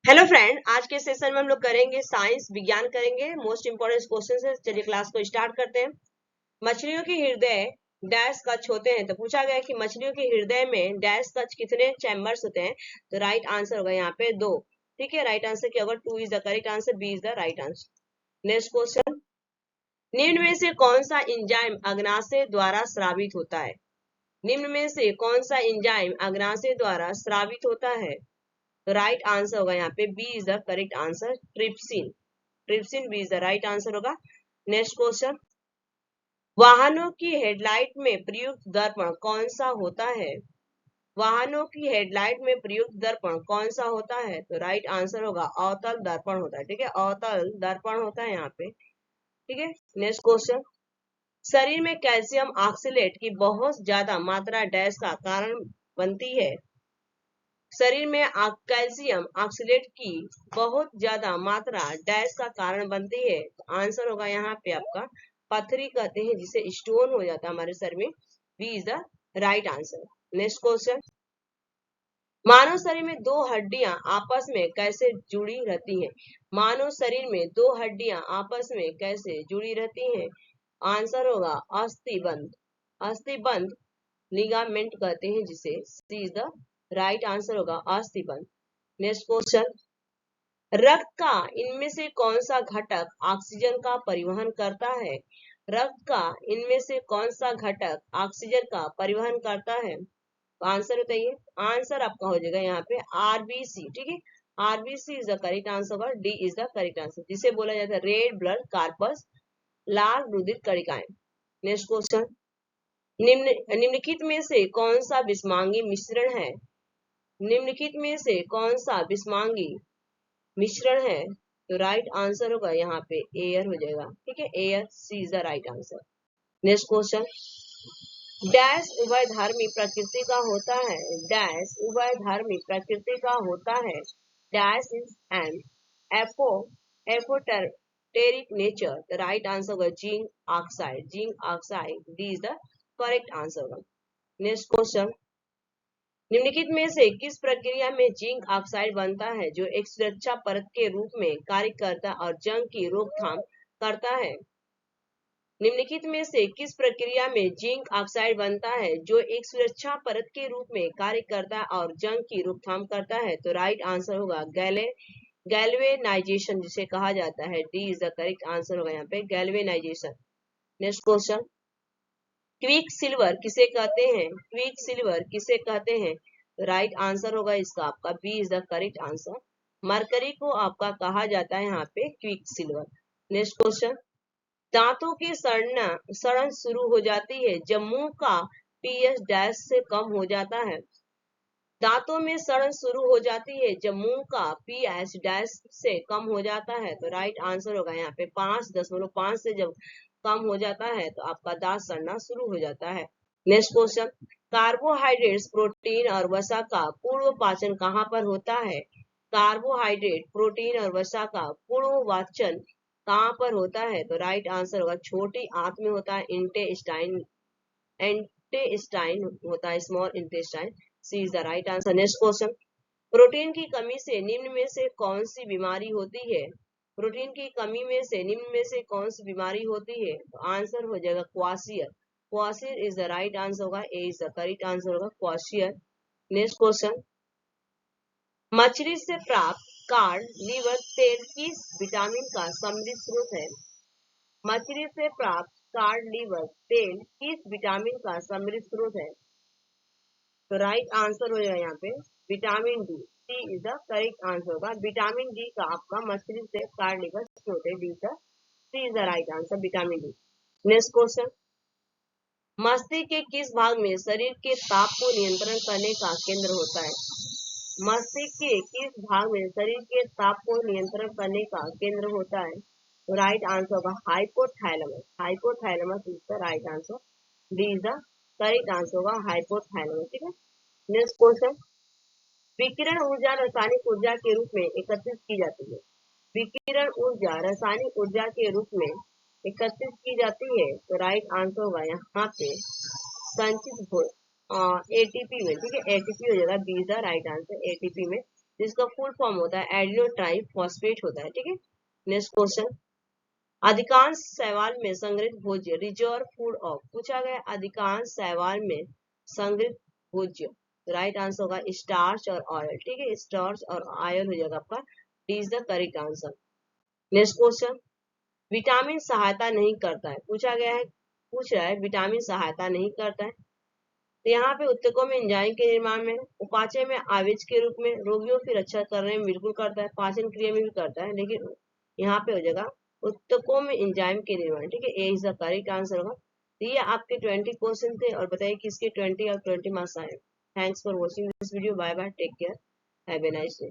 Hello friend, आज के session में हम लोग करेंगे साइंस विज्ञान करेंगे। मोस्ट इंपोर्टेंट क्वेश्चन है। चलिए क्लास को स्टार्ट करते हैं। मछलियों के हृदय डैश कक्ष होते हैं। तो पूछा गया कि मछलियों के हृदय में डैश कक्ष कितने चैम्बर्स होते हैं। तो राइट आंसर होगा यहाँ पे 2। ठीक है, राइट आंसर क्या होगा? 2 is the correct answer, B is the right answer. Next question, निम्न में से कौन सा एंजाइम अग्नाशय द्वारा स्रावित होता है? निम्न में से कौन सा एंजाइम अग्नाशय द्वारा स्रावित होता है? तो राइट आंसर होगा यहाँ पे B is the correct answer, trypsin. Trypsin B is the right answer होगा। नेक्स्ट क्वेश्चन, वाहनों की हेडलाइट में प्रयुक्त दर्पण कौन सा होता है? वाहनों की हेडलाइट में प्रयुक्त दर्पण कौन सा होता है? तो राइट आंसर होगा अवतल दर्पण होता है। ठीक है, अवतल दर्पण होता है यहाँ पे। ठीक है, नेक्स्ट क्वेश्चन, शरीर में कैल्शियम ऑक्सलेट की बहुत ज्यादा मात्रा डैश का कारण बनती है? शरीर में कैल्शियम ऑक्सलेट की बहुत ज्यादा मात्रा डैश का कारण बनती है। तो आंसर होगा यहाँ पे आपका पथरी, कहते हैं जिसे, स्टोन हो जाता है हमारे शरीर में। B is the right answer. Next question, मानव शरीर में दो हड्डियां आपस में कैसे जुड़ी रहती हैं? मानव शरीर में दो हड्डियां आपस में कैसे जुड़ी रहती हैं? आंसर होगा अस्थिबंध। अस्थिबंध लिगामेंट कहते हैं जिसे, सी इज द राइट आंसर होगा अस्थिबंध। नेक्स्ट क्वेश्चन, रक्त का इनमें से कौन सा घटक ऑक्सीजन का परिवहन करता है? रक्त का इनमें से कौन सा घटक ऑक्सीजन का परिवहन करता है? तो आंसर बताइए। आंसर आपका हो जाएगा यहाँ पे आरबीसी। ठीक है, RBC is the correct answer होगा, D is the correct answer, जिसे बोला जाता है रेड ब्लड कार्पस, लाल रुधिर कणिकाएं। नेक्स्ट क्वेश्चन, निम्नलिखित में से कौन सा विषमांगी मिश्रण है? निम्नलिखित में से कौन सा विषमांगी मिश्रण है? तो राइट आंसर होगा यहाँ पे एयर हो जाएगा। ठीक है, air, C is the right answer. Next question, dash उभयधर्मी प्रकृति का होता है। डैश उभयधर्मी प्रकृति का होता है। Dash is an amphoteric nature. The right answer होगा zinc oxide. Zinc oxide, D is the correct answer होगा। नेक्स्ट क्वेश्चन, निम्नलिखित में से किस प्रक्रिया में जिंक ऑक्साइड बनता है जो एक सुरक्षा परत के रूप में कार्य करता और जंग की रोकथाम करता है? निम्नलिखित में से किस प्रक्रिया में जिंक ऑक्साइड बनता है जो एक सुरक्षा परत के रूप में कार्य करता और जंग की रोकथाम करता है? तो राइट आंसर होगा गैल्वेनाइजेशन, जिसे कहा जाता है। D is the correct answer होगा यहाँ पे galvanisation. Next question, quick silver किसे कहते हैं? क्विक सिल्वर किसे कहते हैं? राइट आंसर होगा इसका आपका B is the correct answer, mercury को आपका कहा जाता है यहाँ पे क्विक सिल्वर। नेक्स्ट क्वेश्चन, दांतों की सड़न शुरू हो जाती है जब मुंह का पीएच डैश से कम हो जाता है। दांतों में सड़न शुरू हो जाती है जब मुंह का पीएच डैश से कम हो जाता है। तो राइट आंसर होगा यहाँ पे 5.5 से जब कम हो जाता है तो आपका दांत सड़ना शुरू हो जाता है। नेक्स्ट क्वेश्चन, कार्बोहाइड्रेट्स, प्रोटीन और वसा का पूर्व पाचन कहाँ पर होता है? कार्बोहाइड्रेट, प्रोटीन और वसा का पूर्व पाचन कहाँ पर होता है? तो राइट आंसर होगा छोटी आंत में होता है, इंटेस्टाइन होता है, small intestine, C is the right answer. Next question, protein की कमी से निम्न में से कौन सी बीमारी होती है? प्रोटीन की कमी में से निम्न में से कौन सी बीमारी होती है? तो आंसर हो जाएगा क्वाशियर। क्वाशियर इज द राइट आंसर होगा, ए इज द करेक्ट आंसर होगा क्वाशियर। नेक्स्ट क्वेश्चन, मछली से प्राप्त कार्ड लीवर तेल किस विटामिन का समृद्ध स्रोत है? मछली से प्राप्त कार्ड लीवर तेल किस विटामिन का समृद्ध स्रोत है? तो राइट आंसर हो जाएगा यहाँ पे vitamin D. C is the correct answer होगा, विटामिन डी का आपका मछली से कार्ड लीवर स्रोत है। डी का, C is the right answer, vitamin D. Next question, मस्तिष्क के किस भाग में शरीर के ताप को नियंत्रण करने का केंद्र होता है? मस्तिष्क के किस भाग में शरीर के ताप को नियंत्रण करने का केंद्र होता है? तो राइट आंसर होगा hypothalamus. Hypothalamus is the right answer, D is the correct answer होगा हाइपोथैलेमस। ठीक है, नेक्स्ट क्वेश्चन, विकिरण ऊर्जा रासायनिक ऊर्जा के रूप में एकत्रित की जाती है। विकिरण ऊर्जा रासायनिक ऊर्जा के रूप में एकत्रित की जाती है। तो राइट आंसर होगा यहाँ पे संचित एटीपी में। ठीक है, एटीपी हो जाएगा, B is the right answer, ATP में जिसका फुल फॉर्म होता है एडिनो ट्राई फॉस्फेट होता है, ठीक है। नेक्स्ट क्वेश्चन, अधिकांश शैवाल में संग्रहित भोज्य रिजर्व फूड ऑफ, पूछा गया अधिकांश शैवाल में संग्रहित भोज्य, राइट आंसर होगा स्टार्च और ऑयल, ठीक है, स्टार्च और ऑयल हो जाएगा आपका, D is the correct answer. Next question, vitamin सहायता नहीं करता है, पूछा गया है, पूछ रहा है विटामिन सहायता नहीं करता है, तो यहाँ पे उत्तकों में एंजाइम के निर्माण में, उपाचय में आवेश के रूप में, रोगियों की रक्षा करने में बिल्कुल करता है, पाचन क्रिया में भी करता है, लेकिन यहाँ पे हो जाएगा उत्तकों में एंजाइम के निर्माण, ठीक है, ए इज द करेक्ट आंसर होगा। तो ये आपके 20 क्वेश्चन थे और बताइए किसके 20 और 20 मार्क्स आए। Thanks for watching this video, bye bye, take care, have a nice day.